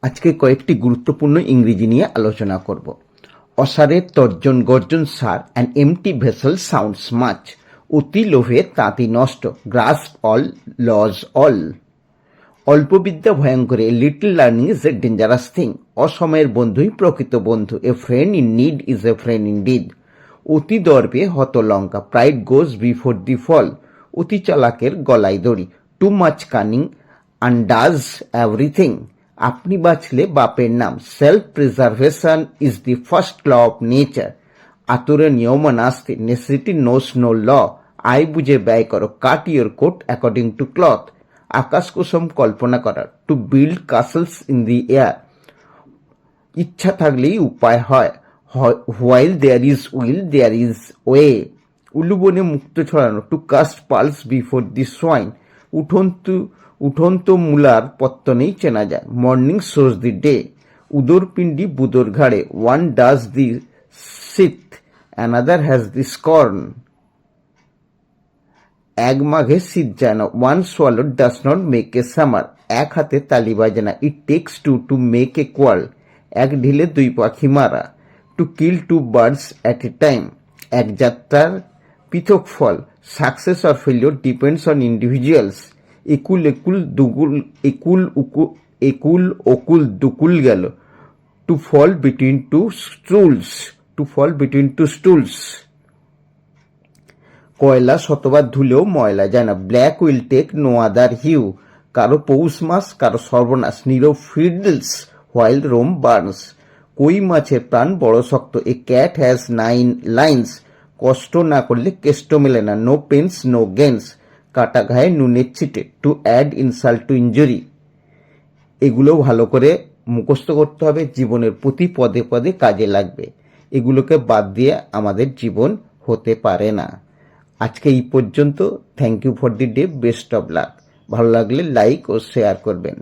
আজকে কয়েকটি গুরুত্বপূর্ণ ইংরেজি নিয়ে আলোচনা করব। অসারের তর্জন গর্জন সার, an empty vessel sounds much. অতি লোভে তাঁতি নষ্ট, গ্রাস্প অল লজ অল। অল্প বিদ্যা ভয়ঙ্কর, a little learning is a dangerous thing. অসময়ের বন্ধুই প্রকৃত বন্ধু, a friend in need is a friend in deed. অতি দর্পে হত লঙ্কা, প্রাইড গোজ বিফোর দি ফল। অতি চালাকের গলায় দড়ি, too much cunning undoes everything. আপনি বাঁচলে বাপের নাম, self preservation is the first law of nature. আতুরে নিয়ম নাস্তি, নেসেসিটি নোস নো ল। আয় বুঝে ব্যয় করো, cut your coat according to cloth. আকাশ কুসুম কল্পনা করা, to build castles in the air. ইচ্ছা থাকলেই উপায় হয়, while there is will there is way. উলুবনে মুক্ত ছড়ানো, to cast pearls before the swine. উঠন্ত মূলার পত্তনেই চেনা যায়, মর্নিং শোজ দি ডে। উদর পিণ্ডি বুদর ঘাড়ে, one does the scathe another has the scorn. এক মাঘে শীত যায় না, one swallow does not make a summer. এক হাতে তালি বাজে না, it takes two to make a quarrel. এক ঢিলে দুই পাখি মারা, to kill two birds at a time. এক যাত্রার পৃথক ফল, success or failure depends on individuals. একুল অকুল দুকুল গেল, to fall between two stools. কয়লা শতবার ধুলেও ময়লা যায় না, black will take no other hue. কারো পৌষ মাস, কারো সর্বনাশ, Nero fiddles while Rome burns. কই মাছের প্রাণ বড় শক্ত, এ ক্যাট হ্যাজ 9 লাইন্স। কষ্ট না করলে কেষ্ট মেলে না, নো পেন্স নো গেন্স। কাটা ঘায়ে নুনের ছিটে, to add insult to injury. এগুলো ভালো করে মুখস্থ করতে হবে, জীবনের প্রতি পদে পদে কাজে লাগবে। এগুলোকে বাদ দিয়ে আমাদের জীবন হতে পারে না। আজকে এই পর্যন্ত। Thank you for the day, best of luck. ভালো লাগলে লাইক ও শেয়ার করবেন।